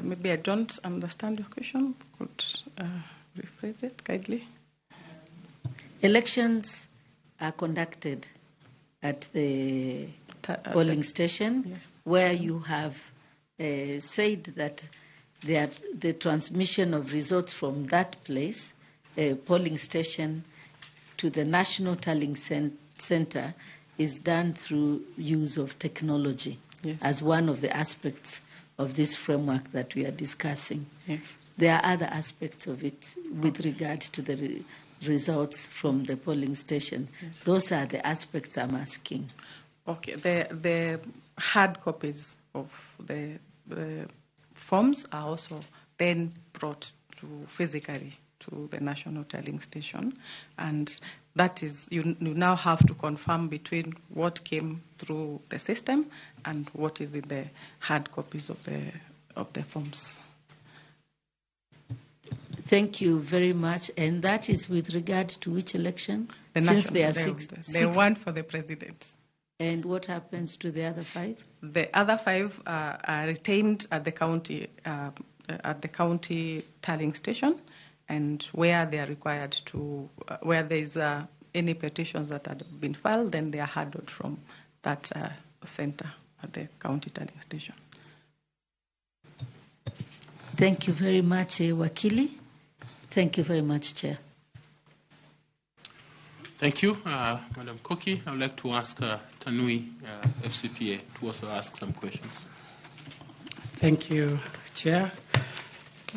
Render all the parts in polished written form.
maybe I don't understand your question. Could rephrase it kindly? Elections are conducted at the polling station, yes, where you have said that the transmission of results from that place, polling station, to the National Tallying Center is done through use of technology, yes, as one of the aspects of this framework that we are discussing. Yes. There are other aspects of it with regard to the results from the polling station. Yes. Those are the aspects I'm asking. Okay. The hard copies of the forms are also then brought physically to the National Tallying Station, and that is you now have to confirm between what came through the system and what is in the hard copies of the forms. Thank you very much. And that is with regard to which election? Since there are six. The one for the president. And what happens to the other 5? The other 5 are retained at the county tallying station, and where they are required to, where there is any petitions that have been filed, then they are handled from that center at the county tallying station. Thank you very much, Wakili. Thank you very much, Chair. Thank you, Madam Koki. I would like to ask Tanui, FCPA, to also ask some questions. Thank you, Chair.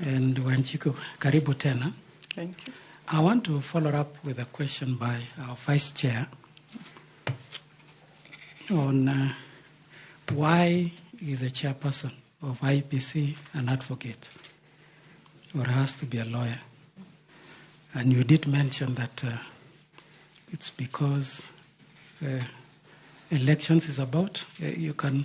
And Wanjiku, karibu tena. Thank you. I want to follow up with a question by our Vice Chair on why is a chairperson of IPC an advocate or has to be a lawyer. And you did mention that it's because elections is about. You can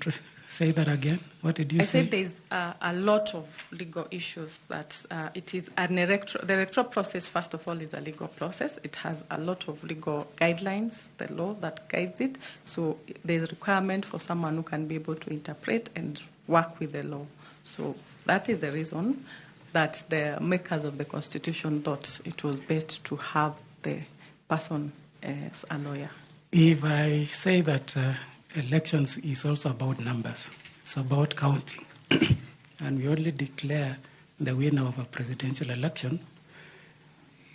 say that again. What did you say? I said there's a lot of legal issues that it is the electoral process, first of all, is a legal process. It has a lot of legal guidelines, the law that guides it. So there's a requirement for someone who can be able to interpret and work with the law. So that is the reason that the makers of the Constitution thought it was best to have the person as a lawyer. If I say that elections is also about numbers, it's about counting, and we only declare the winner of a presidential election,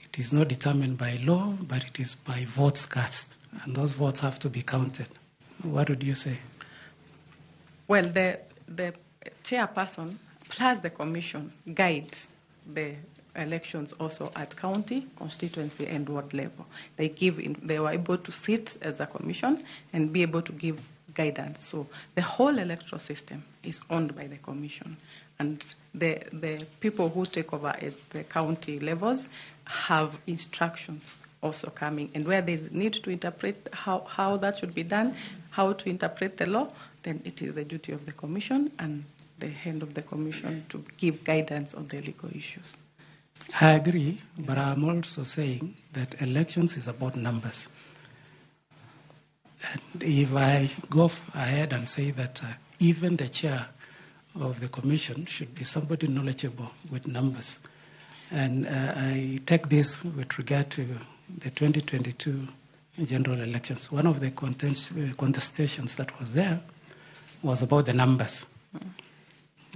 it is not determined by law, but it is by votes cast, and those votes have to be counted. What would you say? Well, the chairperson plus the commission guides the elections also at county, constituency, and ward level. They were able to sit as a commission and be able to give guidance. So the whole electoral system is owned by the commission, and the people who take over at the county levels have instructions also coming, and where they need to interpret how that should be done, how to interpret the law, then it is the duty of the commission and the head of the commission to give guidance on the legal issues. I agree, but I'm also saying that elections is about numbers. And if I go ahead and say that even the chair of the commission should be somebody knowledgeable with numbers, and I take this with regard to the 2022 general elections. One of the contestations that was there was about the numbers.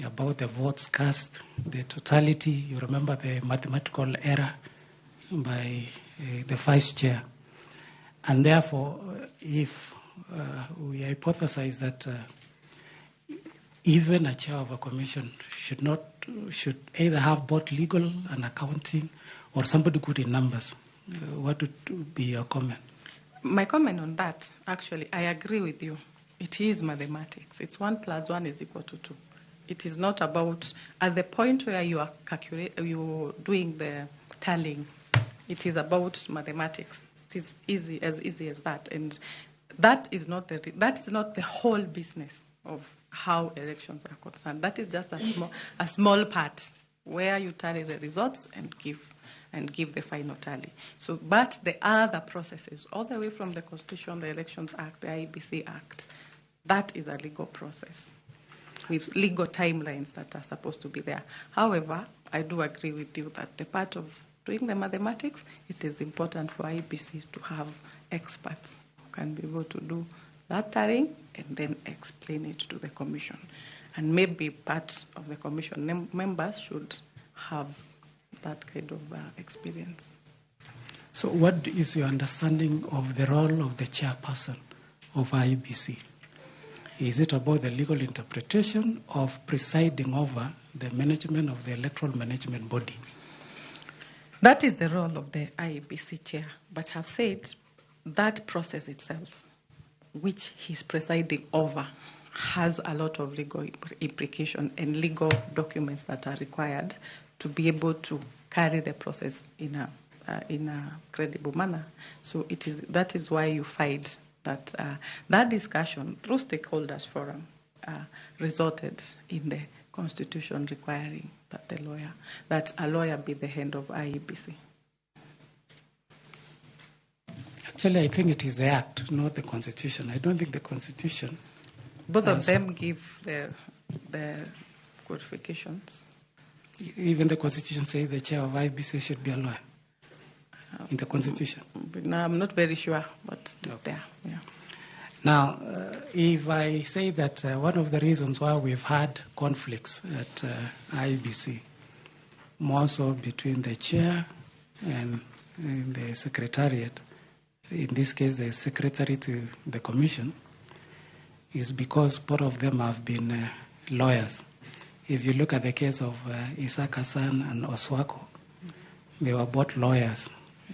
About the votes cast, the totality. You remember the mathematical error by the vice chair. And therefore, if we hypothesize that even a chair of a commission should either have both legal and accounting or somebody good in numbers, what would be your comment? My comment on that, actually, I agree with you. It is mathematics. It's 1 + 1 = 2. It is not about, at the point where you are doing the tallying, it is about mathematics. It is easy as that. And that is not the whole business of how elections are concerned. That is just a small part where you tally the results and give the final tally. So, but the other processes, all the way from the Constitution, the Elections Act, the IBC Act, that is a legal process. with legal timelines that are supposed to be there. However, I do agree with you that the part of doing the mathematics, it is important for IEBC to have experts who can be able to do that tallying and then explain it to the commission. And maybe part of the commission members should have that kind of experience. So what is your understanding of the role of the chairperson of IEBC? Is it about the legal interpretation of presiding over the management of the electoral management body? That is the role of the IEBC chair. But I've said that process itself, which he's presiding over, has a lot of legal implication and legal documents that are required to be able to carry the process in a credible manner. So that is why you find that that discussion through stakeholders forum resulted in the Constitution requiring that a lawyer be the head of IEBC. Actually, I think it is the Act, not the Constitution. I don't think the Constitution. Both of them give the qualifications. Even the Constitution says the chair of IEBC should be a lawyer. In the Constitution. No, I'm not very sure, but it's there. Yeah. Now, if I say that one of the reasons why we've had conflicts at IEBC, more so between the chair and the secretariat, in this case the secretary to the commission, is because both of them have been lawyers. If you look at the case of Isaac Hassan and Oswako, they were both lawyers,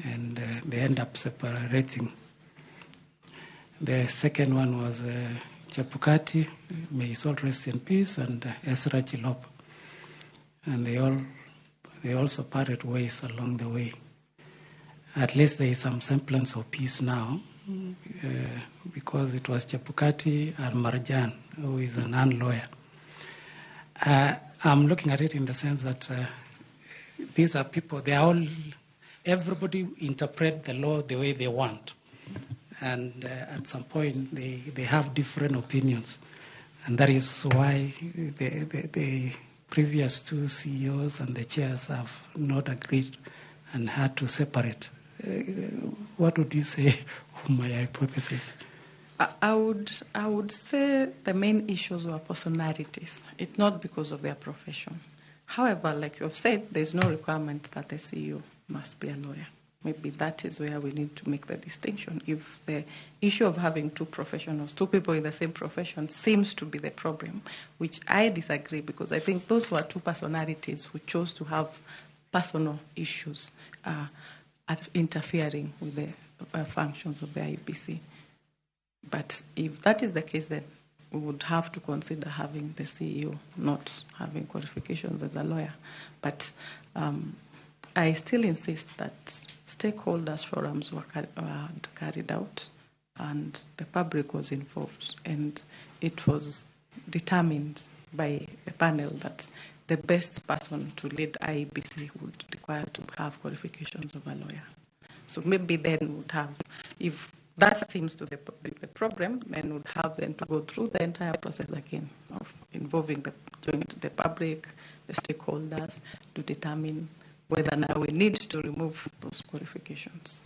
and they end up separating. The second one was Chapukati, may his soul rest in peace, and Ezra Chilop. And they also parted ways along the way. At least there is some semblance of peace now, because it was Chapukati and Marjan, who is a non-lawyer. I'm looking at it in the sense that these are people, everybody interpret the law the way they want. And at some point, they have different opinions. And that is why the previous two CEOs and the chairs have not agreed and had to separate. What would you say of my hypothesis? I would say the main issues were personalities. It's not because of their profession. However, like you have said, there's no requirement that the CEO must be a lawyer. Maybe that is where we need to make the distinction. If the issue of having two professionals, two people in the same profession, seems to be the problem, which I disagree, because I think those were two personalities who chose to have personal issues interfering with the functions of the IEBC. But if that is the case, then we would have to consider having the CEO not having qualifications as a lawyer. But I still insist that stakeholders forums were carried out and the public was involved, and it was determined by a panel that the best person to lead IEBC would require to have qualifications of a lawyer. So maybe then would have, if that seems to be the problem, then would have then to go through the entire process again of involving the public, the stakeholders, to determine whether now we need to remove those qualifications.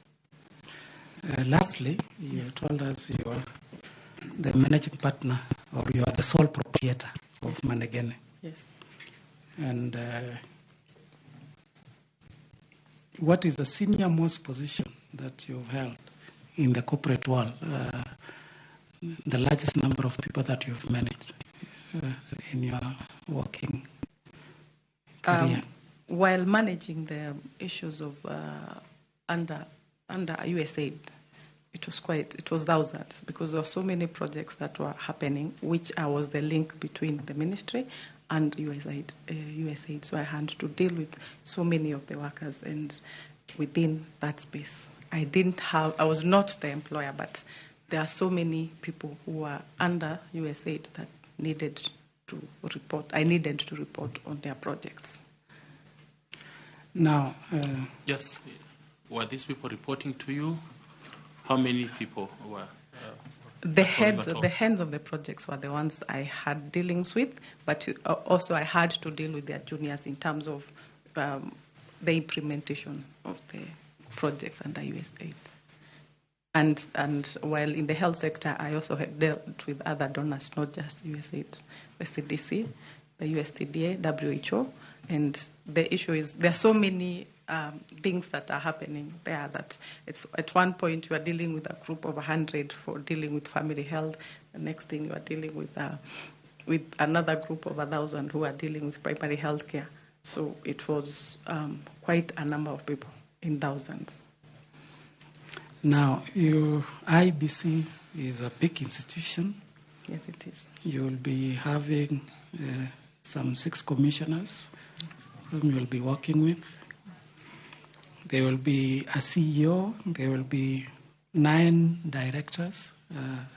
Lastly, you told us you are the managing partner, or you are the sole proprietor of Manegene. Yes. And what is the senior most position that you've held in the corporate world? The largest number of people that you've managed in your working career? While managing the issues of under USAID, it was thousands, because there were so many projects that were happening, which I was the link between the ministry and USAID. So I had to deal with so many of the workers, and within that space, I was not the employer, but there are so many people who are under USAID that needed to report. I needed to report on their projects. Now, yes, were these people reporting to you? How many people were? The heads of the projects were the ones I had dealings with, but also I had to deal with their juniors in terms of the implementation of the projects under USAID. And while in the health sector, I also had dealt with other donors, not just USAID, the CDC, the USTDA, WHO, and the issue is there are so many things that are happening there that it's at one point you are dealing with a group of 100 for dealing with family health. The next thing you are dealing with another group of 1,000 who are dealing with primary health care. So it was quite a number of people in thousands. Now, your IBC is a big institution. Yes, it is. You will be having some 6 commissioners whom you will be working with. There will be a CEO. There will be 9 directors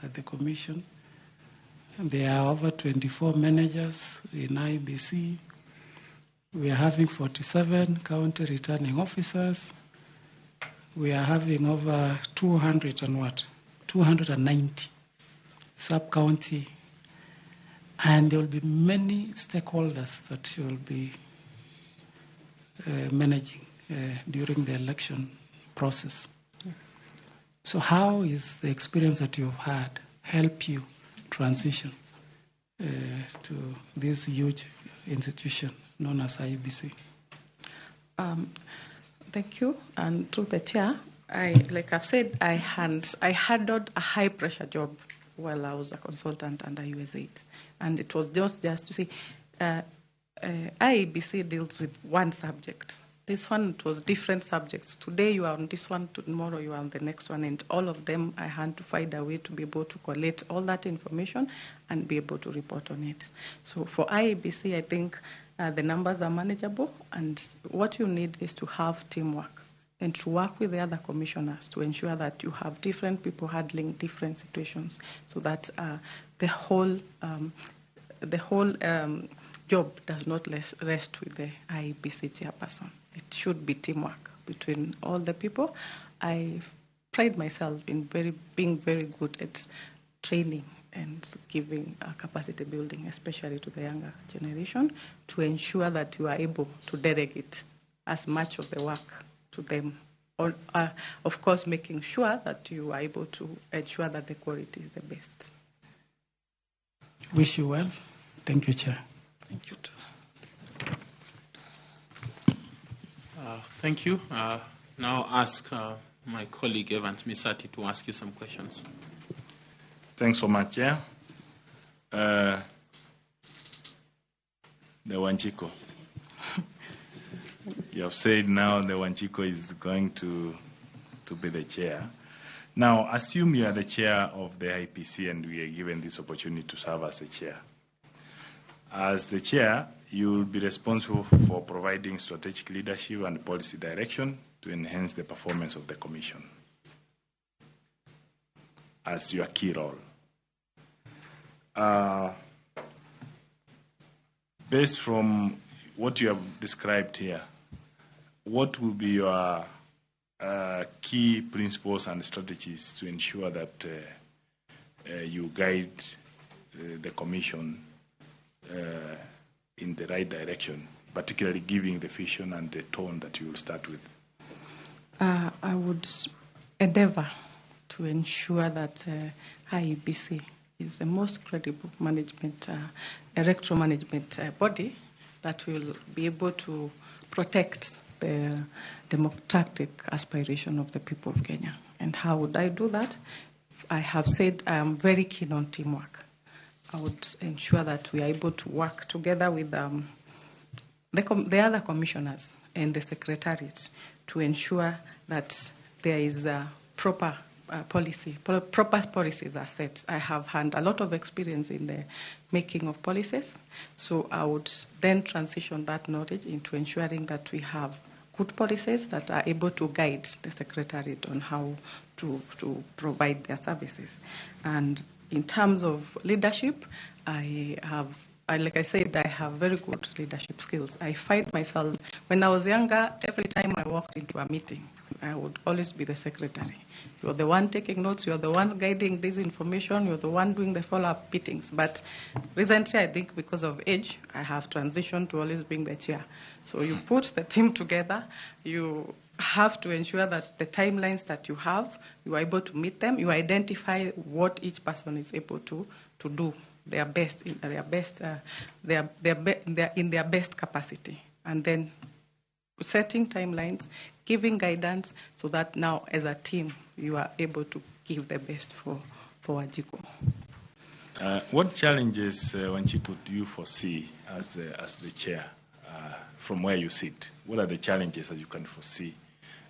at the commission. There are over 24 managers in IBC. We are having 47 county returning officers. We are having over 290 sub-county. And there will be many stakeholders that you will be managing during the election process. Yes. So how is the experience that you've had help you transition to this huge institution known as IBC? Thank you. And through the chair, like I've said, I handled a high-pressure job while I was a consultant under USAID. And it was just to see, IBC deals with one subject. This one, it was different subjects. Today you are on this one, tomorrow you are on the next one, and all of them I had to find a way to be able to collect all that information and be able to report on it. So for IBC, I think the numbers are manageable, and what you need is to have teamwork and to work with the other commissioners to ensure that you have different people handling different situations, so that the whole job does not rest with the IBC chairperson. It should be teamwork between all the people. I pride myself in being very good at training and giving capacity building, especially to the younger generation, to ensure that you are able to delegate as much of the work to them. Or, of course, making sure that you are able to ensure that the quality is the best. Wish you well. Thank you, Chair. Thank you, too. Thank you. Now ask my colleague Evans Misati to ask you some questions. Thanks so much, Chair. The Wanchiko. You have said now the Wanchiko is going to be the chair. Now, assume you are the chair of the IPC and we are given this opportunity to serve as a chair. As the chair, you will be responsible for providing strategic leadership and policy direction to enhance the performance of the Commission as your key role. Based from what you have described here, what will be your key principles and strategies to ensure that you guide the Commission in the right direction, particularly giving the vision and the tone that you will start with? I would endeavor to ensure that IEBC is the most credible management, electoral management body that will be able to protect the democratic aspiration of the people of Kenya. And how would I do that? I have said I am very keen on teamwork. I would ensure that we are able to work together with the other commissioners and the secretariat to ensure that there is a proper policies are set. I have had a lot of experience in the making of policies, so I would then transition that knowledge into ensuring that we have good policies that are able to guide the secretariat on how to provide their services. And in terms of leadership, like I said, I have very good leadership skills. I find myself, when I was younger, every time I walked into a meeting, I would always be the secretary. You're the one taking notes, you're the one guiding this information, you're the one doing the follow-up meetings. But recently, I think because of age, I have transitioned to always being the chair. So you put the team together, you have to ensure that the timelines that you have, you are able to meet them, you identify what each person is able to do their best in their best capacity, and then setting timelines, giving guidance, so that now as a team you are able to give the best for Wanjiku. What challenges, Wanjiku, do you foresee as the chair from where you sit? What are the challenges that you can foresee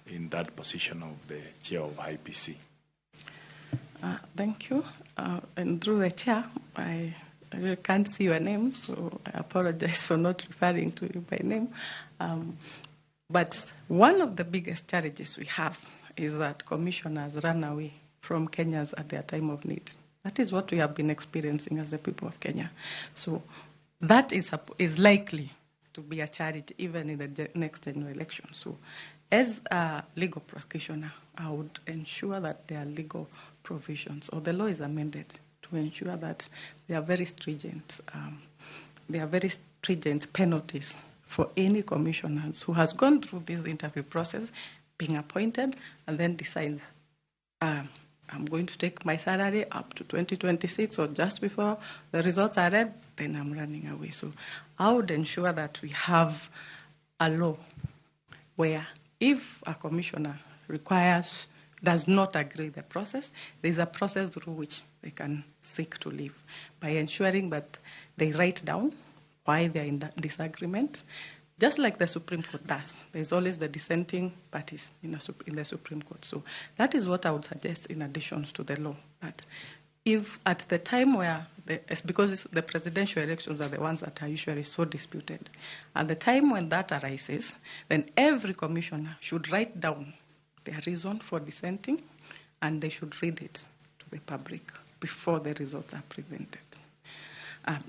in that position of the chair of IPC? Thank you. And through the chair, I really can't see your name, so I apologize for not referring to you by name. But one of the biggest challenges we have is that commissioners run away from Kenyans at their time of need. That is what we have been experiencing as the people of Kenya. So that is likely to be a challenge even in the next general election. So as a legal practitioner, I would ensure that there are legal provisions, or the law is amended to ensure that there are very stringent penalties for any commissioners who has gone through this interview process, being appointed, and then decides, I'm going to take my salary up to 2026 or just before the results are read, then I'm running away. So I would ensure that we have a law where if a commissioner does not agree with the process, there's a process through which they can seek to leave by ensuring that they write down why they're in disagreement, just like the Supreme Court does. There's always the dissenting parties in the Supreme Court. So that is what I would suggest in addition to the law. That if at the time where, because the presidential elections are the ones that are usually so disputed, at the time when that arises, then every commissioner should write down their reason for dissenting, and they should read it to the public before the results are presented.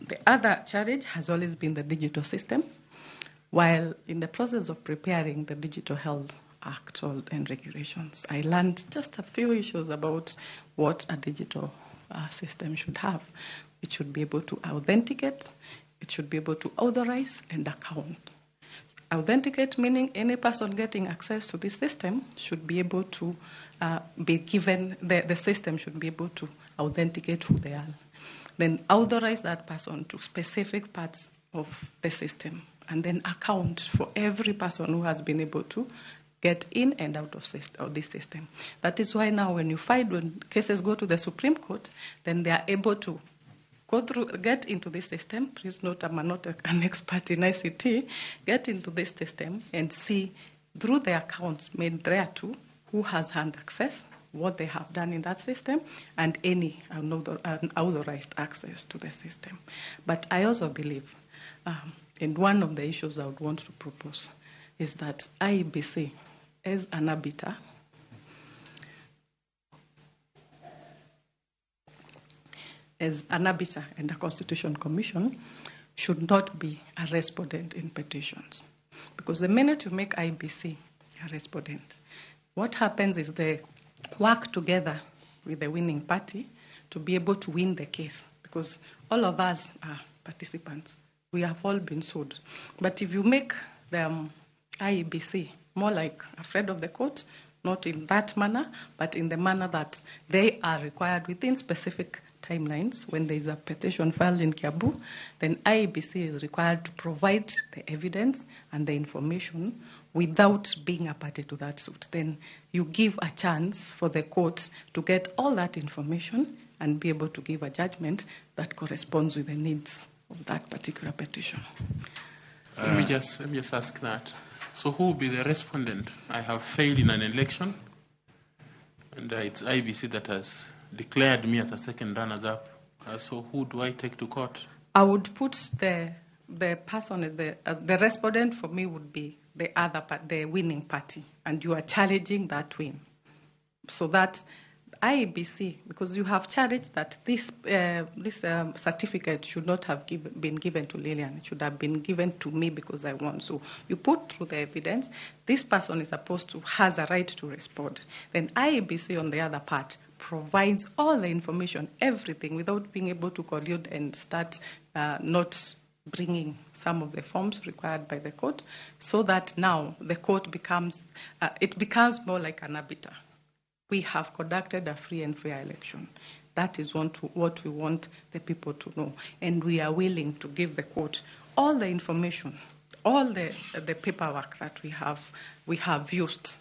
The other challenge has always been the digital system. While in the process of preparing the Digital Health Act and regulations, I learned just a few issues about what a digital system should have. It should be able to authenticate, it should be able to authorize and account. Authenticate meaning any person getting access to this system should be able to be given, the system should be able to authenticate who they are. Then authorize that person to specific parts of the system, and then account for every person who has been able to get in and out of this system. That is why now when cases go to the Supreme Court, then they are able to get into this system. Please note, I'm not an expert in ICT. Get into this system and see through the accounts made thereto who has had access, what they have done in that system, and any unauthorized access to the system. But I also believe, and one of the issues I would want to propose is that IEBC, as an arbiter, and a Constitution Commission, should not be a respondent in petitions. Because the minute you make IEBC a respondent, what happens is they work together with the winning party to be able to win the case. Because all of us are participants. We have all been sued. But if you make the IEBC more like a friend of the court, not in that manner, but in the manner that they are required within specific timelines, when there is a petition filed in Kiambu, then IEBC is required to provide the evidence and the information without being a party to that suit. Then you give a chance for the courts to get all that information and be able to give a judgment that corresponds with the needs of that particular petition. Let me just ask that. So who will be the respondent? I have failed in an election, and it's IBC that has declared me as a second runners-up. So who do I take to court? I would put the person as the respondent. For me would be the winning party, and you are challenging that win. So that IEBC, because you have charged that this certificate should not have been given to Lillian. It should have been given to me because I want. So you put through the evidence. This person is has a right to respond. Then IEBC, on the other part, provides all the information, everything, without being able to collude and start not bringing some of the forms required by the court, so that now the court becomes more like an arbiter. We have conducted a free and fair election. That is what we want the people to know. And we are willing to give the court all the information, all the paperwork that we have used.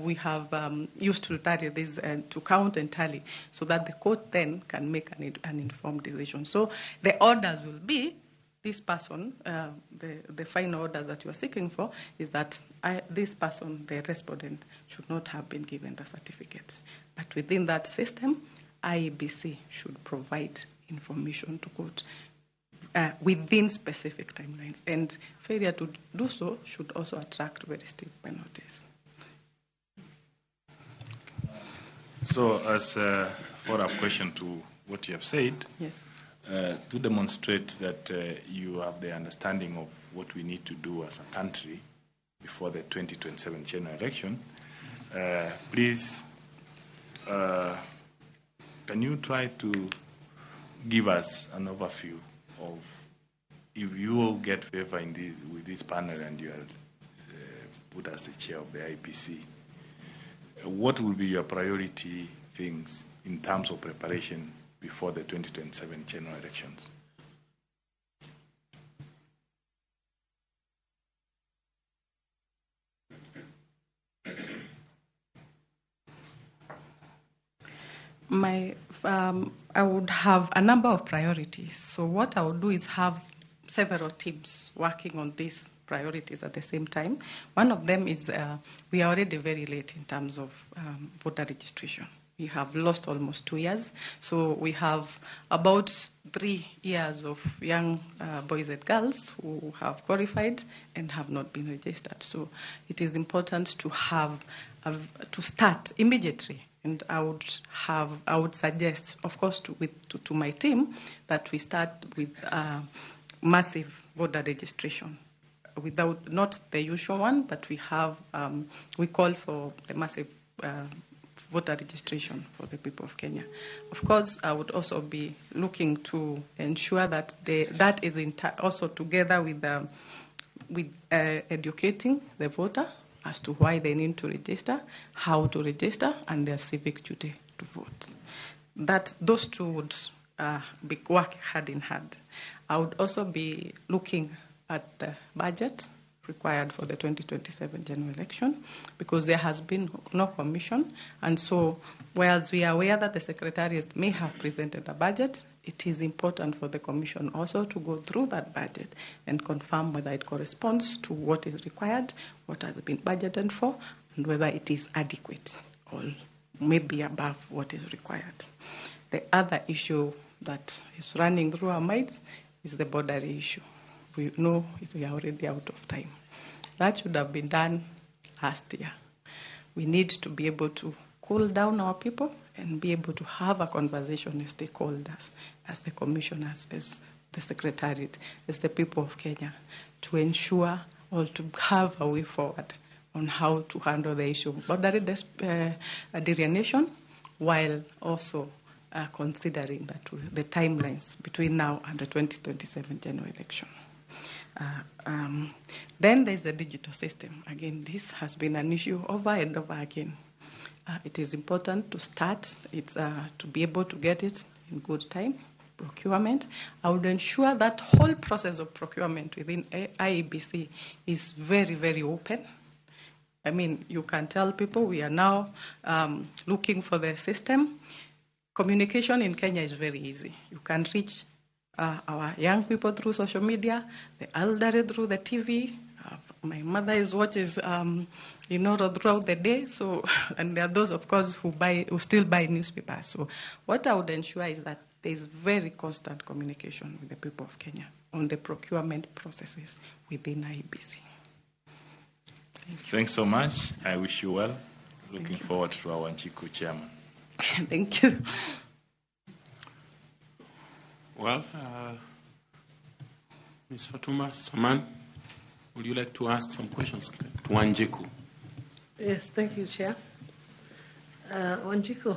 We have used to tally this to count and tally, so that the court then can make an informed decision. So the orders will be, this person, the final orders that you are seeking for is that this person, the respondent, should not have been given the certificate. But within that system, IEBC should provide information to court within specific timelines. And failure to do so should also attract very steep penalties. So, as a follow-up question to what you have said, yes. To demonstrate that you have the understanding of what we need to do as a country before the 2027 general election, please, can you try to give us an overview of, if you will get favor with this panel and you are put as the chair of the IPC, what will be your priority things in terms of preparation before the 2027 general elections? I would have a number of priorities. So what I would do is have several teams working on these priorities at the same time. One of them is we are already very late in terms of voter registration. We have lost almost 2 years. So we have about 3 years of young boys and girls who have qualified and have not been registered. So it is important to to start immediately. And I would suggest, of course, to my team that we start with massive voter registration. Not the usual one, but we call for the massive voter registration for the people of Kenya. Of course, I would also be looking to ensure that that is also together with educating the voter as to why they need to register, how to register, and their civic duty to vote. Those two would be work hand in hand. I would also be looking at the budget required for the 2027 general election, because there has been no commission. And so, whereas we are aware that the secretariat may have presented a budget, it is important for the commission also to go through that budget and confirm whether it corresponds to what is required, what has been budgeted for, and whether it is adequate or maybe above what is required. The other issue that is running through our minds is the border issue. We know we are already out of time. That should have been done last year. We need to be able to cool down our people and be able to have a conversation with stakeholders, as the commissioners, as the secretariat, as the people of Kenya, to ensure or to have a way forward on how to handle the issue of border delineation, while also considering that the timelines between now and the 2027 general election. Then there's the digital system. Again, this has been an issue over and over again. It is important to start. It's to be able to get it in good time. Procurement. I would ensure that whole process of procurement within IEBC is very, very open. I mean, you can tell people we are now looking for the system. Communication in Kenya is very easy. You can reach our young people through social media, the elderly through the TV. My mother watches, throughout the day. So, and there are those, of course, who still buy newspapers. So, what I would ensure is that there is very constant communication with the people of Kenya on the procurement processes within IEBC. Thanks so much. I wish you well. Looking forward to our Nchiku chairman. Thank you. Well, Ms. Fatuma Saman, would you like to ask some questions to Wanjiku? Yes, thank you, Chair. Wanjiku,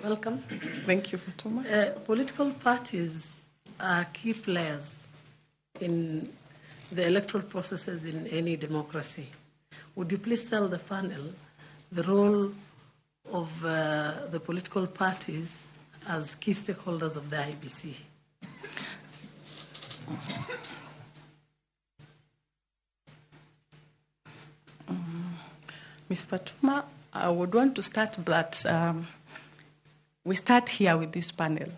welcome. Thank you, Fatuma. Political parties are key players in the electoral processes in any democracy. Would you please tell the panel the role of the political parties as key stakeholders of the IBC? Ms. Fatuma, I would want to start, but we start here with this panel.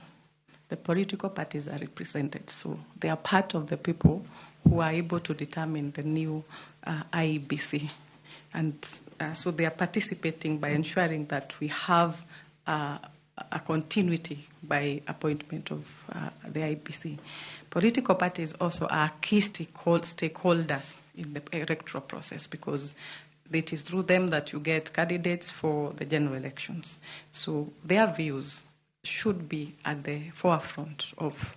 The political parties are represented, so they are part of the people who are able to determine the new IEBC. And so they are participating by ensuring that we have a continuity by appointment of the IEBC. Political parties also are key stakeholders in the electoral process because it is through them that you get candidates for the general elections. So their views should be at the forefront of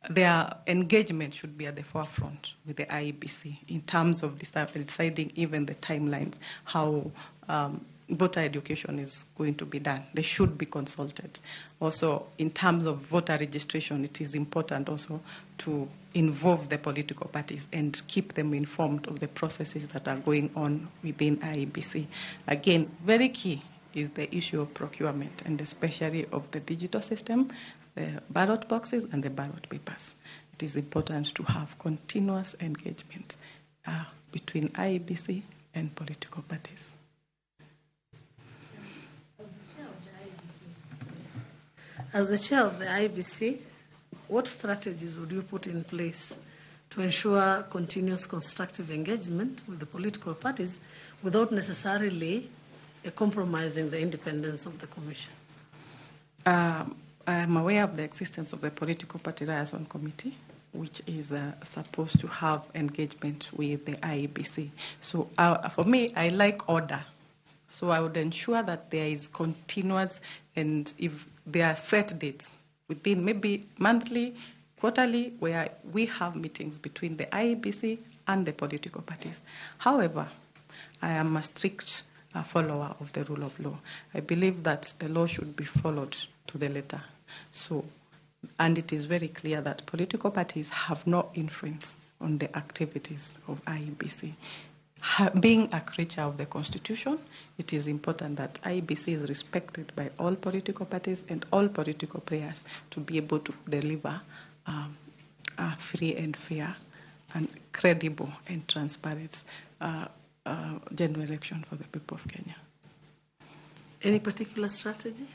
their engagement should be at the forefront with the IEBC in terms of deciding even the timelines, how voter education is going to be done. They should be consulted. Also, in terms of voter registration, it is important also to involve the political parties and keep them informed of the processes that are going on within IEBC. Again, very key is the issue of procurement, and especially of the digital system, the ballot boxes and the ballot papers. It is important to have continuous engagement between IEBC and political parties. As the chair of the IBC, what strategies would you put in place to ensure continuous constructive engagement with the political parties without necessarily compromising the independence of the Commission? I am aware of the existence of the Political Party Liaison Committee, which is supposed to have engagement with the IEBC. So for me, I like order. So I would ensure that there is continuous, and if there are set dates within maybe monthly, quarterly, where we have meetings between the IEBC and the political parties. However, I am a strict follower of the rule of law. I believe that the law should be followed to the letter. So, and it is very clear that political parties have no influence on the activities of IEBC. Being a creature of the Constitution, it is important that IEBC is respected by all political parties and all political players to be able to deliver a free and fair and credible and transparent general election for the people of Kenya. Any particular strategy?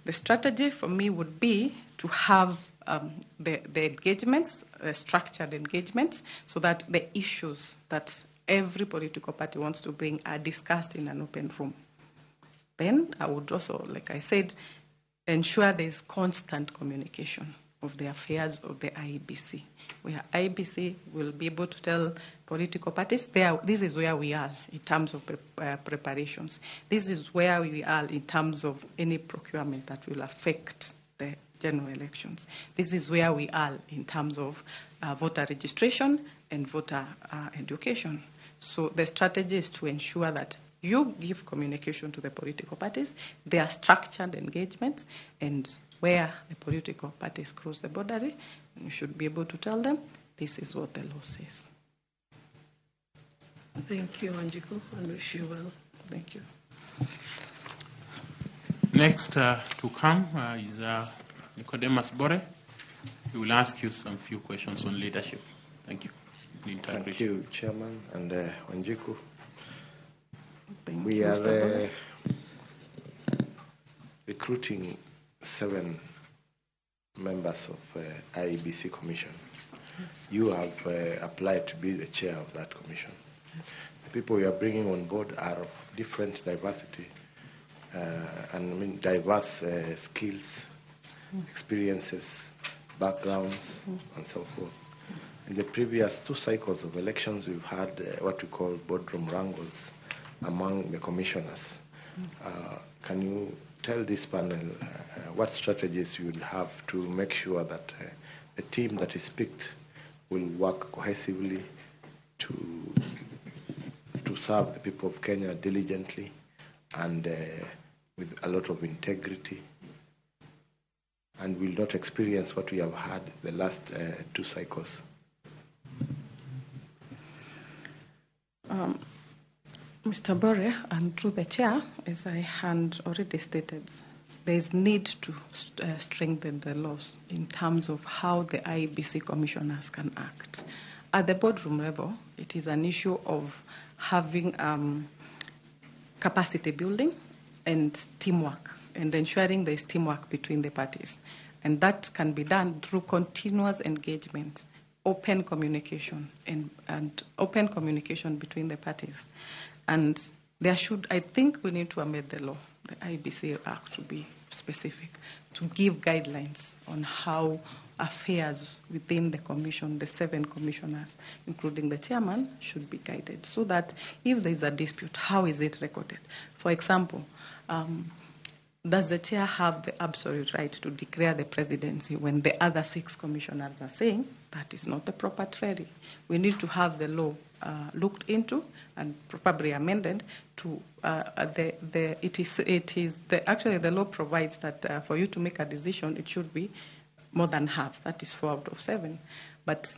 The strategy for me would be to have the engagements, structured engagements, so that the issues that every political party wants to bring are discussed in an open room. Then I would also, like I said, ensure there is constant communication of the affairs of the IEBC, where IEBC will be able to tell political parties, this is where we are in terms of preparations. This is where we are in terms of any procurement that will affect the general elections. This is where we are in terms of voter registration and voter education. So the strategy is to ensure that you give communication to the political parties, there are structured engagements, and where the political parties cross the boundary, you should be able to tell them, this is what the law says. Thank you, Wanjiku, and wish you well. Thank you. Next to come is Nicodemus Bore. He will ask you some few questions on leadership. Thank you. Thank you, Chairman, and Wanjiku. We are recruiting 7 members of IEBC Commission. Yes. You have applied to be the chair of that commission. Yes. The people you are bringing on board are of different diversity and diverse skills, experiences, backgrounds, and so forth. In the previous 2 cycles of elections, we've had what we call boardroom wrangles among the commissioners. Can you tell this panel what strategies you will have to make sure that the team that is picked will work cohesively to serve the people of Kenya diligently and with a lot of integrity, and will not experience what we have had the last 2 cycles. Mr. Bore, and through the chair, as I had already stated, there is need to strengthen the laws in terms of how the IEBC commissioners can act. At the boardroom level, it is an issue of having capacity building and teamwork, and ensuring there is teamwork between the parties. And that can be done through continuous engagement, open communication, and open communication between the parties. And I think we need to amend the law, the IBC Act, to be specific, to give guidelines on how affairs within the commission, the 7 commissioners, including the chairman, should be guided, so that if there is a dispute, how is it recorded? For example, does the chair have the absolute right to declare the presidency when the other 6 commissioners are saying that is not the proper treaty? We need to have the law looked into and probably amended to actually the law provides that for you to make a decision, it should be more than half. That is 4 out of 7. But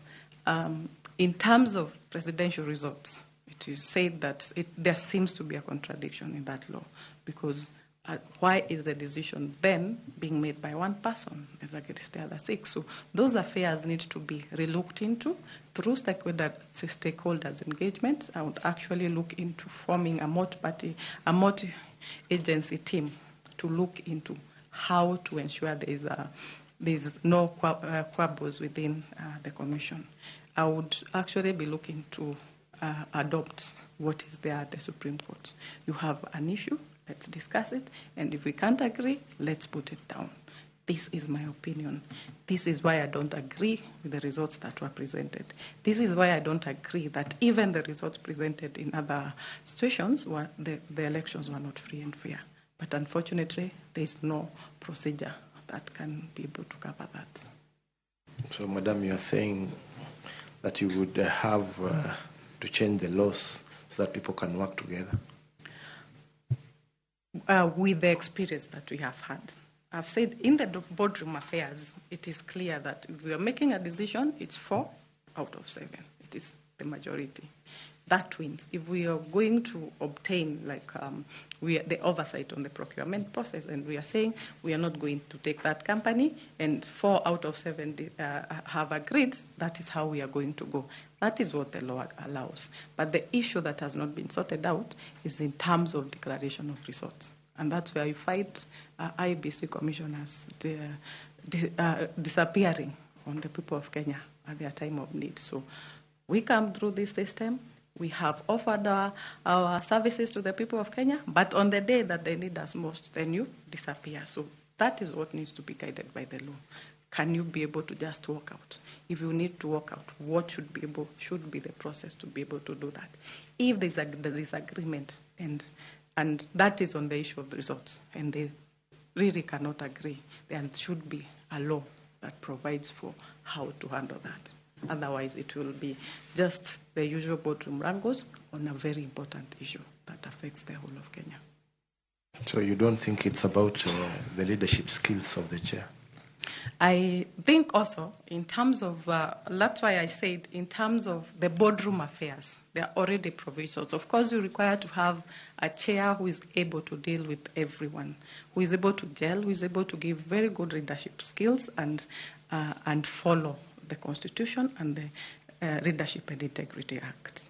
in terms of presidential results, it is said that there seems to be a contradiction in that law, because why is the decision then being made by one person as against the other 6? So those affairs need to be relooked into through stakeholders engagement. I would actually look into forming a multi-agency team to look into how to ensure there is no quabbles within the commission. I would actually be looking to adopt what is there at the Supreme Court. You have an issue, let's discuss it, and if we can't agree, let's put it down. This is my opinion. This is why I don't agree with the results that were presented. This is why I don't agree that even the results presented in other situations, the elections were not free and fair. But unfortunately, there is no procedure that can be able to cover that. So, Madam, you are saying that you would have to change the laws so that people can work together? With the experience that we have had. I've said in the boardroom affairs, it is clear that if we are making a decision, it's 4 out of 7. It is the majority. That wins. If we are going to obtain the oversight on the procurement process, and we are saying we are not going to take that company, and 4 out of 7 have agreed, that is how we are going to go. That is what the law allows. But the issue that has not been sorted out is in terms of declaration of results. And that's where you find IBC commissioners disappearing on the people of Kenya at their time of need. So we come through this system. We have offered our services to the people of Kenya, but on the day that they need us most, then you disappear. So that is what needs to be guided by the law. Can you be able to just walk out? If you need to walk out, what should be the process to be able to do that? If there's a disagreement, and that is on the issue of the results, and they really cannot agree, there should be a law that provides for how to handle that. Otherwise, it will be just the usual boardroom wrangles on a very important issue that affects the whole of Kenya. So you don't think it's about the leadership skills of the chair? I think also in terms of, that's why I said in terms of the boardroom affairs, there are already provisions. Of course, you require to have a chair who is able to deal with everyone, who is able to gel, who is able to give very good leadership skills and follow the Constitution and the Leadership and Integrity Act.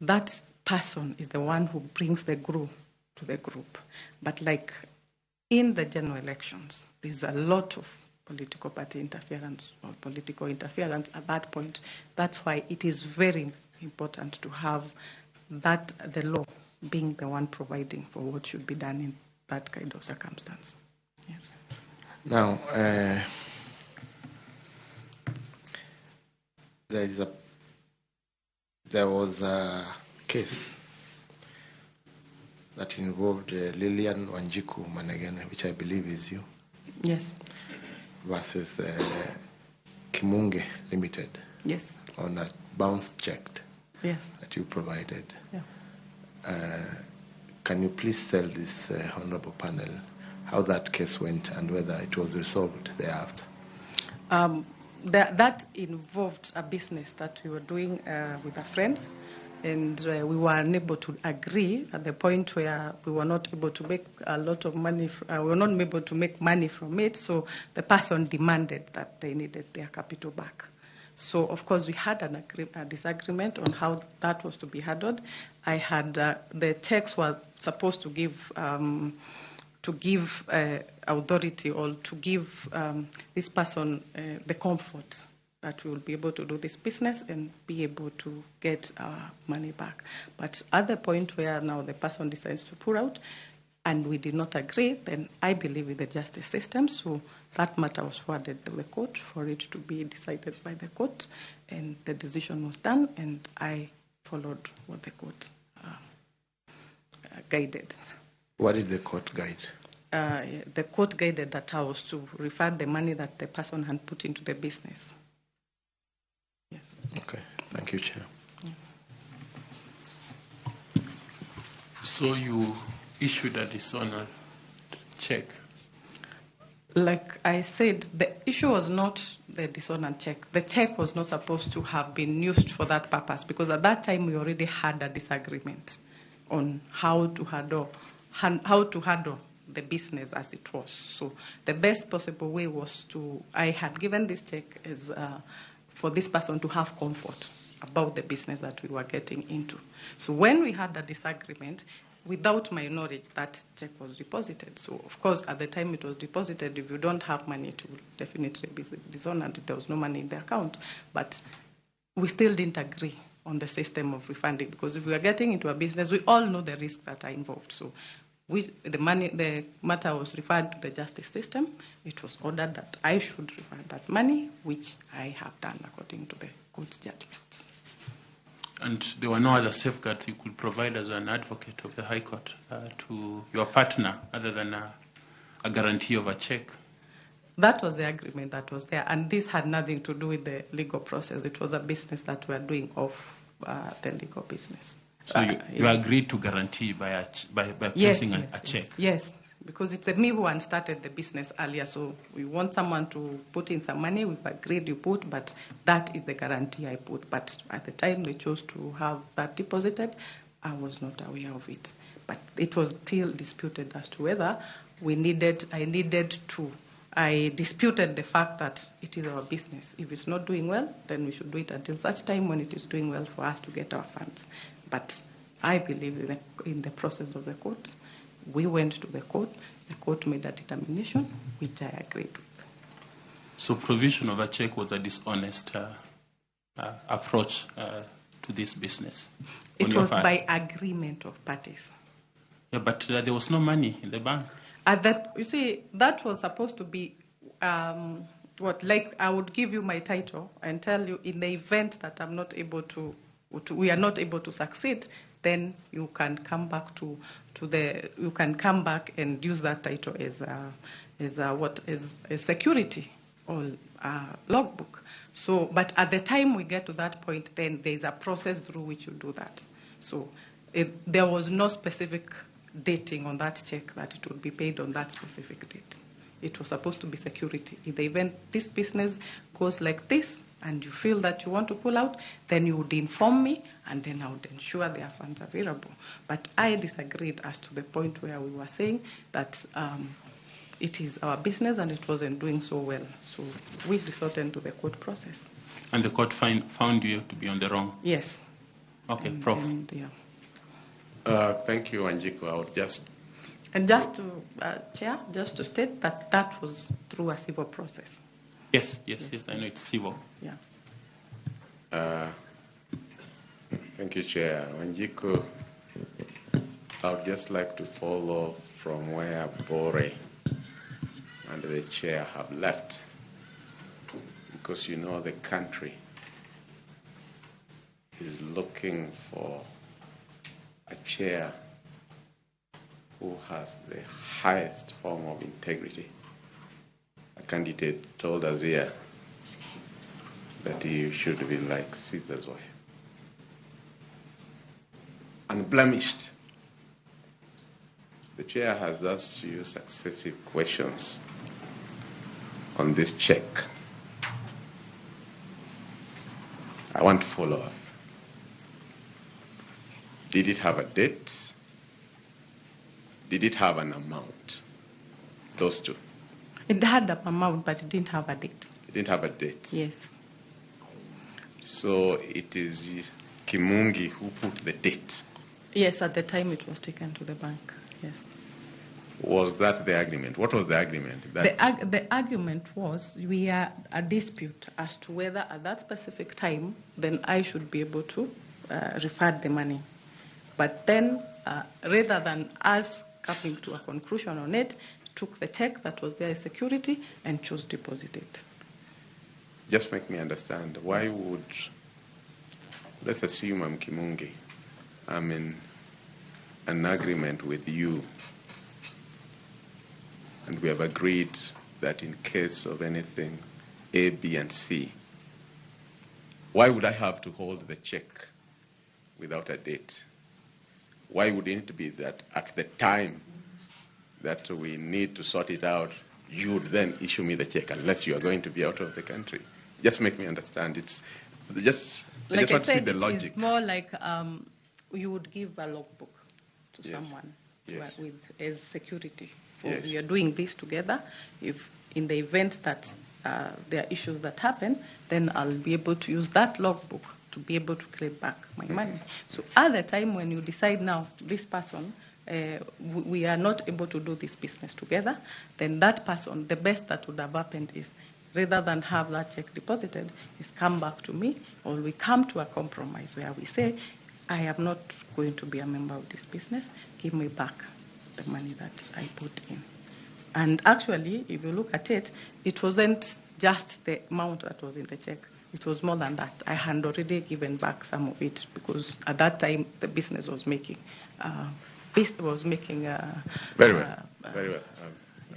That person is the one who brings the glue to the group. But like in the general elections, there's a lot of political party interference or political interference at that point. That's why it is very important to have that the law being the one providing for what should be done in that kind of circumstance. Yes. Now, there was a case that involved Lillian Wanjiku Manegene, which I believe is you. Yes. Versus Kimunge Limited. Yes. On a bounce check. Yes. That you provided. Yeah. Can you please tell this honorable panel how that case went and whether it was resolved thereafter? That involved a business that we were doing with a friend, and we were unable to agree at the point where we were not able to make a lot of money. We were not able to make money from it, so the person demanded that they needed their capital back. So, of course, we had a disagreement on how that was to be handled. I had the checks were supposed to give authority or to give this person the comfort that we will be able to do this business and be able to get our money back. But at the point where now the person decides to pull out and we did not agree, then I believe in the justice system. So that matter was forwarded to the court for it to be decided by the court, and the decision was done, and I followed what the court guided. What did the court guide? The court guided that I was to refund the money that the person had put into the business. Yes. Okay. Thank you, Chair. Yeah. So you issued a dishonored check? Like I said, the issue was not the dishonored check. The check was not supposed to have been used for that purpose, because at that time we already had a disagreement on how to handle the business as it was. So the best possible way was I had given this check as for this person to have comfort about the business that we were getting into. So when we had a disagreement, without my knowledge, that check was deposited. So, of course, at the time it was deposited, if you don't have money, it will definitely be dishonored. There was no money in the account. But we still didn't agree on the system of refunding, because if we are getting into a business, we all know the risks that are involved. So the matter was referred to the justice system. It was ordered that I should refund that money, which I have done according to the court's judgments. And there were no other safeguards you could provide as an advocate of the High Court to your partner other than a guarantee of a check? That was the agreement that was there, and this had nothing to do with the legal process. It was a business that we were doing off the legal business. So you agreed to guarantee by placing a check? Yes, because it's me who had started the business earlier, so we want someone to put in some money. We've agreed you put, but that is the guarantee I put. But at the time they chose to have that deposited, I was not aware of it. But it was still disputed as to whether I disputed the fact that it is our business. If it's not doing well, then we should do it until such time when it is doing well for us to get our funds. But I believe in the process of the court. We went to the court. The court made a determination, which I agreed with. So provision of a check was a dishonest approach to this business? It was by agreement of parties. Yeah, but there was no money in the bank. You see, that was supposed to be like I would give you my title and tell you, in the event that I'm not able we are not able to succeed, then you can come back you can come back and use that title as a security or logbook. So, but at the time we get to that point, then there's a process through which you do that. So there was no specific dating on that check that it would be paid on that specific date. It was supposed to be security. In the event this business goes like this and you feel that you want to pull out, then you would inform me, and then I would ensure there are funds available. But I disagreed as to the point where we were saying that it is our business and it wasn't doing so well. So we resorted into the court process. And the court found you to be on the wrong? Yes. Okay, Prof. Thank you, Wanjiku. I would just... And just to, Chair, just to state that was through a civil process. Yes, I know it's civil. Yeah. Thank you, Chair. Wanjiku, I would just like to follow from where Bore and the Chair have left, because you know the country is looking for a chair who has the highest form of integrity. A candidate told us here that he should be like Caesar's wife. Unblemished. The chair has asked you successive questions on this check. I want to follow up. Did it have a date? Did it have an amount? Those two. It had an amount, but it didn't have a date. It didn't have a date. Yes. So it is Kimungi who put the date. Yes, at the time it was taken to the bank. Yes. Was that the agreement? What was the agreement? The argument was we had a dispute as to whether at that specific time then I should be able to refund the money. But then, rather than us coming to a conclusion on it, took the check that was there as security and chose to deposit it. Just make me understand. Why would, let's assume I'm Kimungi. I'm in an agreement with you. And we have agreed that in case of anything, A, B, and C, why would I have to hold the check without a date? Why would it be that at the time that we need to sort it out, you would then issue me the check unless you are going to be out of the country? Just make me understand. It's just, like I just want to see the it logic. It's more like you would give a logbook to Yes. someone Yes. with as security. Yes. We are doing this together. If in the event that there are issues that happen, then I'll be able to use that logbook to be able to claim back my money. So at the time when you decide now, this person, we are not able to do this business together, then that person, the best that would have happened is rather than have that check deposited, is come back to me, or we come to a compromise where we say, I am not going to be a member of this business, give me back the money that I put in. And actually, if you look at it, it wasn't just the amount that was in the check. It was more than that. I had already given back some of it because at that time the business was making Very well. Very well.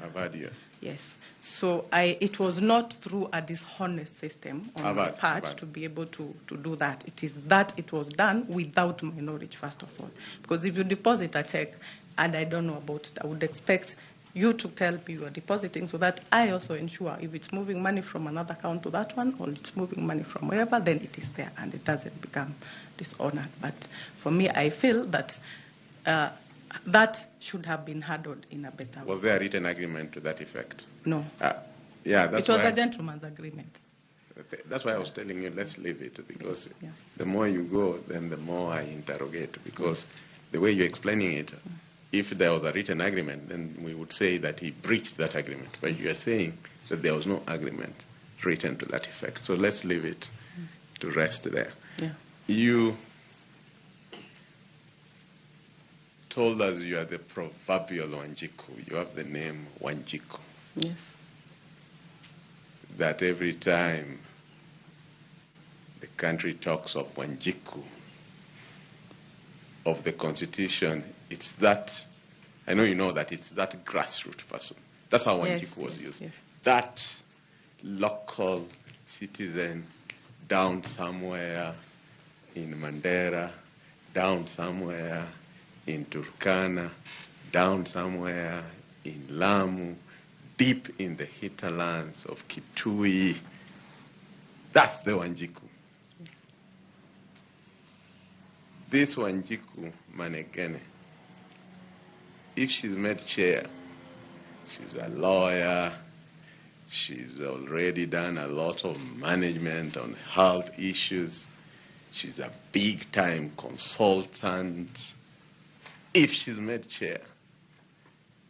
I've heard you. Yes. So it was not through a dishonest system on my part to be able to do that. It is that it was done without my knowledge, first of all. Because if you deposit a check and I don't know about it, I would expect you to tell me you are depositing so that I also ensure if it's moving money from another account to that one or it's moving money from wherever, then it is there and it doesn't become dishonored. But for me, I feel that that should have been handled in a better way. Was there a written agreement to that effect? No. Yeah, that's it was why, a gentleman's agreement. That's why I was telling you, let's leave it, because Yeah. the more you go, then the more I interrogate, because the way you're explaining it, if there was a written agreement, then we would say that he breached that agreement. But you are saying that there was no agreement written to that effect. So let's leave it to rest there. Yeah. You told us you are the proverbial Wanjiku. You have the name Wanjiku. Yes. That every time the country talks of Wanjiku, of the Constitution, it's that, I know you know that it's that grassroots person. That's how Wanjiku was used. Yes. That local citizen down somewhere in Mandera, down somewhere in Turkana, down somewhere in Lamu, deep in the hinterlands of Kitui. That's the Wanjiku. This Wanjiku Manegene, if she's made chair, she's a lawyer, she's already done a lot of management on health issues, she's a big-time consultant. If she's made chair,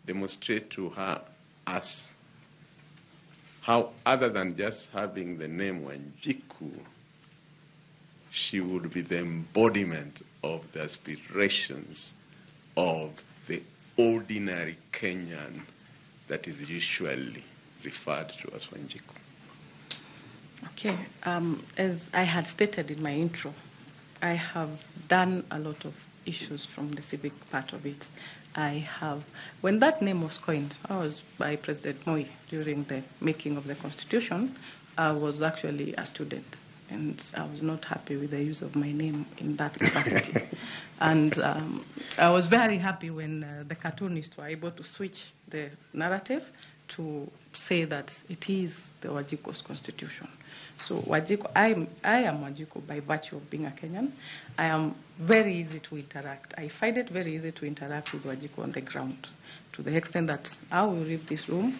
demonstrate to her as how, other than just having the name Wanjiku, she would be the embodiment of the aspirations of the ordinary Kenyan that is usually referred to as Wanjiku. Okay. As I had stated in my intro, I have done a lot of issues from the civic part of it. When that name was coined, I was by President Moi during the making of the Constitution. I was actually a student, and I was not happy with the use of my name in that capacity. And I was very happy when the cartoonists were able to switch the narrative to say that it is the Wajiko's Constitution. So Wajiko, I am Wajiko by virtue of being a Kenyan. I am very easy to interact. I find it very easy to interact with Wajiko on the ground, to the extent that I will leave this room,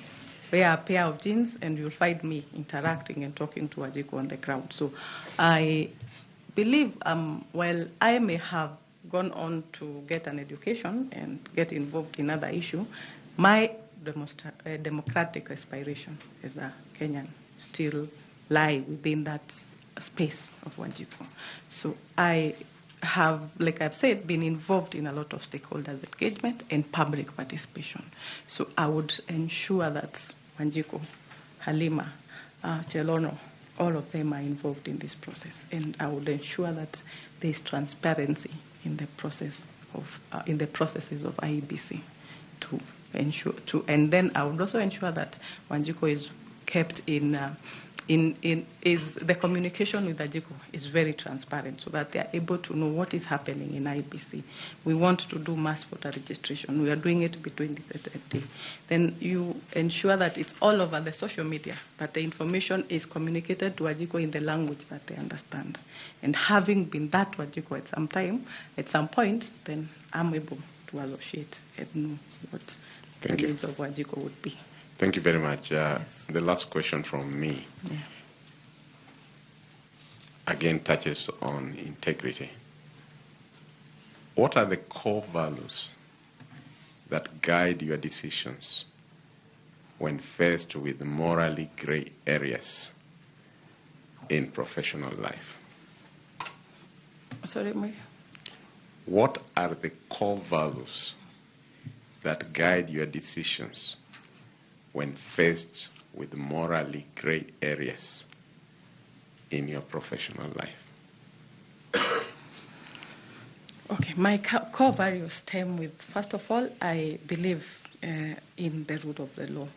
wear a pair of jeans, and you'll find me interacting and talking to Wajiko on the ground. So I believe while I may have gone on to get an education and get involved in other issues, my democratic aspiration as a Kenyan still lie within that space of Wajiko. So I have, like I've said, been involved in a lot of stakeholders' engagement and public participation. So I would ensure that Wanjiku, Halima, Chelono, all of them are involved in this process, and I would ensure that there is transparency in the process of in the processes of IEBC to ensure and then I would also ensure that Wanjiku is kept is the communication with Ajiko is very transparent, so that they are able to know what is happening in IBC. We want to do mass voter registration. We are doing it between this and day. Then you ensure that it's all over the social media, that the information is communicated to Ajiko in the language that they understand. And having been that to Ajiko at some point, then I'm able to associate and know what the needs of Wajiko would be. Thank you very much. Yes. The last question from me, again, touches on integrity. What are the core values that guide your decisions when faced with morally gray areas in professional life? Sorry, Mary? What are the core values that guide your decisions when faced with morally gray areas in your professional life? Okay, my core values stem with, first of all, I believe in the rule of the law.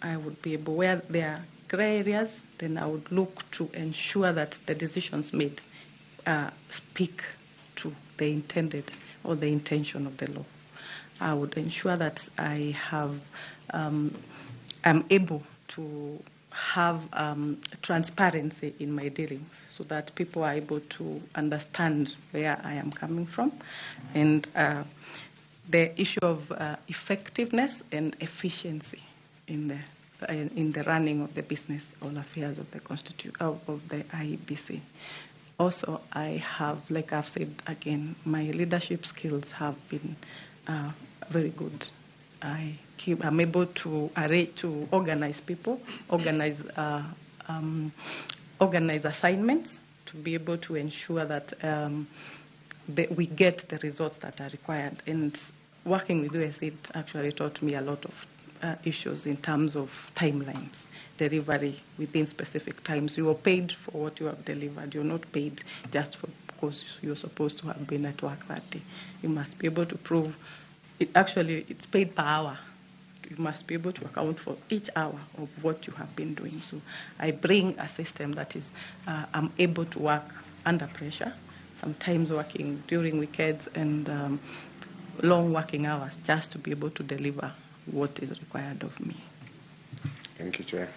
I would be able, where there are gray areas, then I would look to ensure that the decisions made speak to the intended or the intention of the law. I would ensure that I have I'm able to have transparency in my dealings, so that people are able to understand where I am coming from, and the issue of effectiveness and efficiency in the running of the business or affairs of the of the IEBC. Also, I have, like I've said again, my leadership skills have been very good. I'm able to organize people, organize assignments, to be able to ensure that we get the results that are required. And working with USAID actually taught me a lot of issues in terms of timelines, delivery within specific times. You are paid for what you have delivered. You're not paid just because you're supposed to have been at work that day. You must be able to prove it's paid per hour. You must be able to account for each hour of what you have been doing. So I bring a system that is, I'm able to work under pressure, sometimes working during weekends and long working hours, just to be able to deliver what is required of me. Thank you, Chair.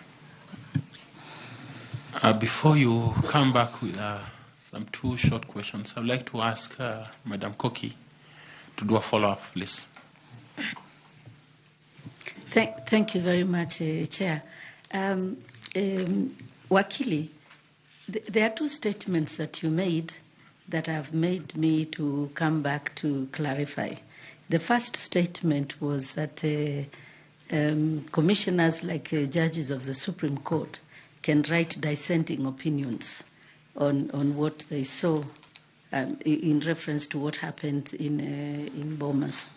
Before you come back with some two short questions, I'd like to ask Madam Koki to do a follow-up, please. Thank you very much, Chair. Wakili, there are two statements that you made that have made me to come back to clarify. The first statement was that commissioners, like judges of the Supreme Court, can write dissenting opinions on what they saw in reference to what happened in Bomas.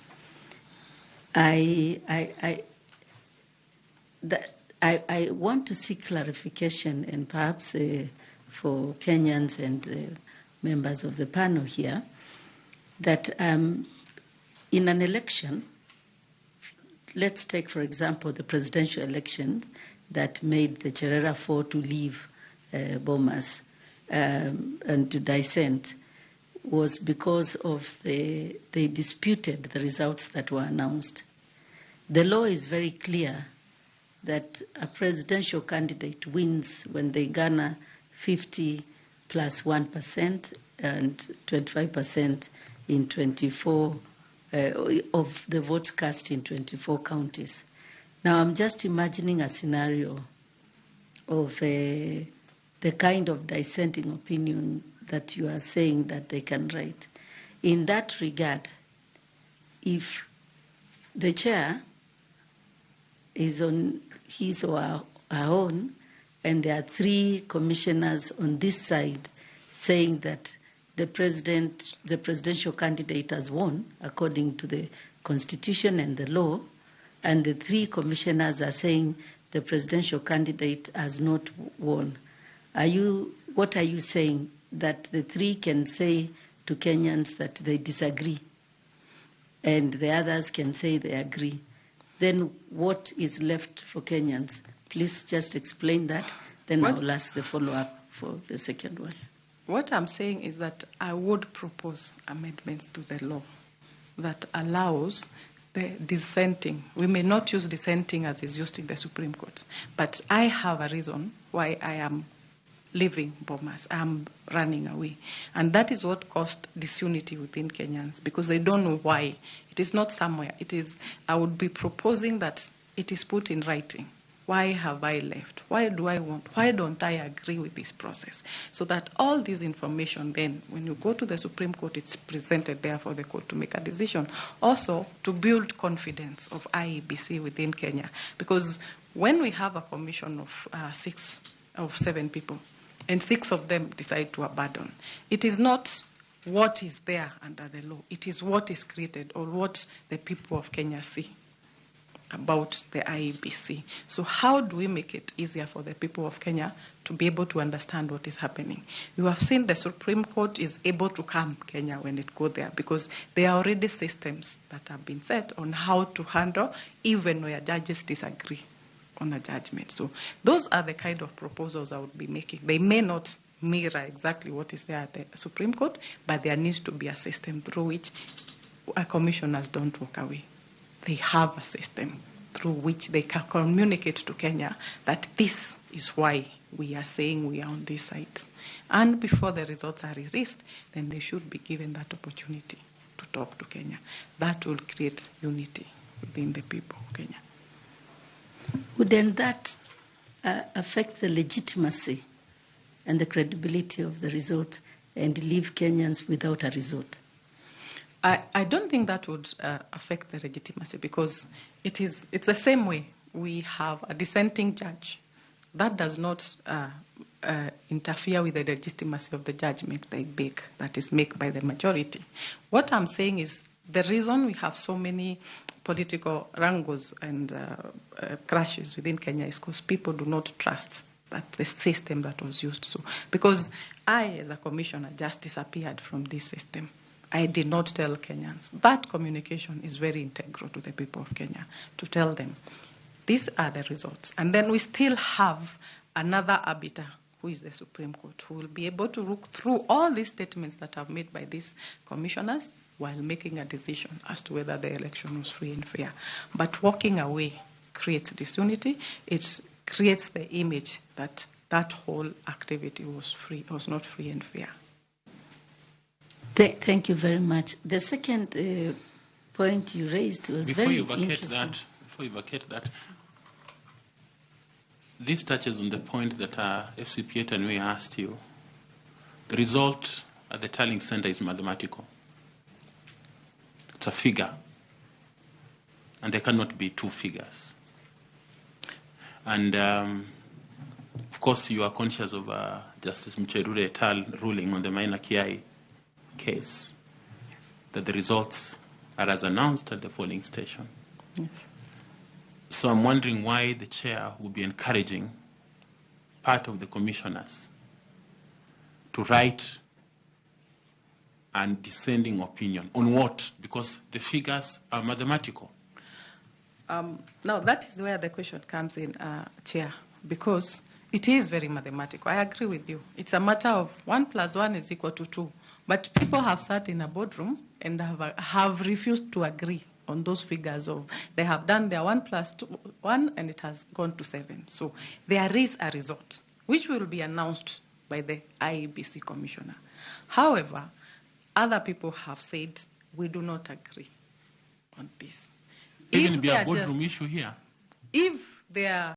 I want to seek clarification, and perhaps for Kenyans and members of the panel here, that in an election, let's take, for example, the presidential elections that made the Cherera Four to leave Bomas and to dissent, was because of they disputed the results that were announced. The law is very clear that a presidential candidate wins when they garner 50 plus 1% and 25% in 24 of the votes cast in 24 counties. Now, I'm just imagining a scenario of the kind of dissenting opinion that you are saying that they can write. In that regard, if the chair is on his or her own, and there are 3 commissioners on this side saying that the presidential candidate has won according to the Constitution and the law, and the 3 commissioners are saying the presidential candidate has not won. What are you saying? That the 3 can say to Kenyans that they disagree, and the others can say they agree. Then what is left for Kenyans? Please just explain that. Then I'll ask the follow-up for the second one. What I'm saying is that I would propose amendments to the law that allows the dissenting. We may not use dissenting as is used in the Supreme Court, but I have a reason why I am leaving Bomas. I'm running away. And that is what caused disunity within Kenyans, because they don't know why. It is not somewhere. It is, I would be proposing that it is put in writing. Why have I left? Why don't I agree with this process? So that all this information then, when you go to the Supreme Court, it's presented there for the court to make a decision. Also, to build confidence of IEBC within Kenya. Because when we have a commission of 7 people, and 6 of them decide to abandon, it is not what is there under the law. It is what is created or what the people of Kenya see about the IEBC. So how do we make it easier for the people of Kenya to be able to understand what is happening? You have seen the Supreme Court is able to calm Kenya when it goes there, because there are already systems that have been set on how to handle even where judges disagree on a judgment. So those are the kind of proposals I would be making. They may not mirror exactly what is there at the Supreme Court, but there needs to be a system through which commissioners don't walk away. They have a system through which they can communicate to Kenya that this is why we are saying we are on this side. And before the results are released, then they should be given that opportunity to talk to Kenya. That will create unity within the people of Kenya. Wouldn't that affect the legitimacy and the credibility of the result and leave Kenyans without a result? I don't think that would affect the legitimacy, because it's the same way. We have a dissenting judge. That does not interfere with the legitimacy of the judgment they make, that is made by the majority. What I'm saying is the reason we have so many political wrangles and crashes within Kenya is because people do not trust that the system that was used. So, because I, as a commissioner, just disappeared from this system. I did not tell Kenyans. That communication is very integral to the people of Kenya, to tell them these are the results. And then we still have another arbiter, who is the Supreme Court, who will be able to look through all these statements that are made by these commissioners while making a decision as to whether the election was free and fair. But walking away creates disunity. It creates the image that that whole activity was not free and fair. Thank you very much. The second point you raised was very interesting. Before you vacate that, this touches on the point that FCPA Tanui asked you. The result at the tallying center is mathematical. It's a figure. And there cannot be 2 figures. And, of course, you are conscious of Justice Mcherure et al. Ruling on the Maina Kiai case, yes, that the results are as announced at the polling station. Yes. So I'm wondering why the chair would be encouraging part of the commissioners to write and dissenting opinion. On what? Because the figures are mathematical. Now, that is where the question comes in, Chair, because it is very mathematical. I agree with you. It's a matter of 1 + 1 = 2. But people have sat in a boardroom and have refused to agree on those figures of they have done their 1 + 1 and it has gone to 7. So there is a result which will be announced by the IEBC commissioner. However, other people have said we do not agree on this. Even be a boardroom issue here. If they are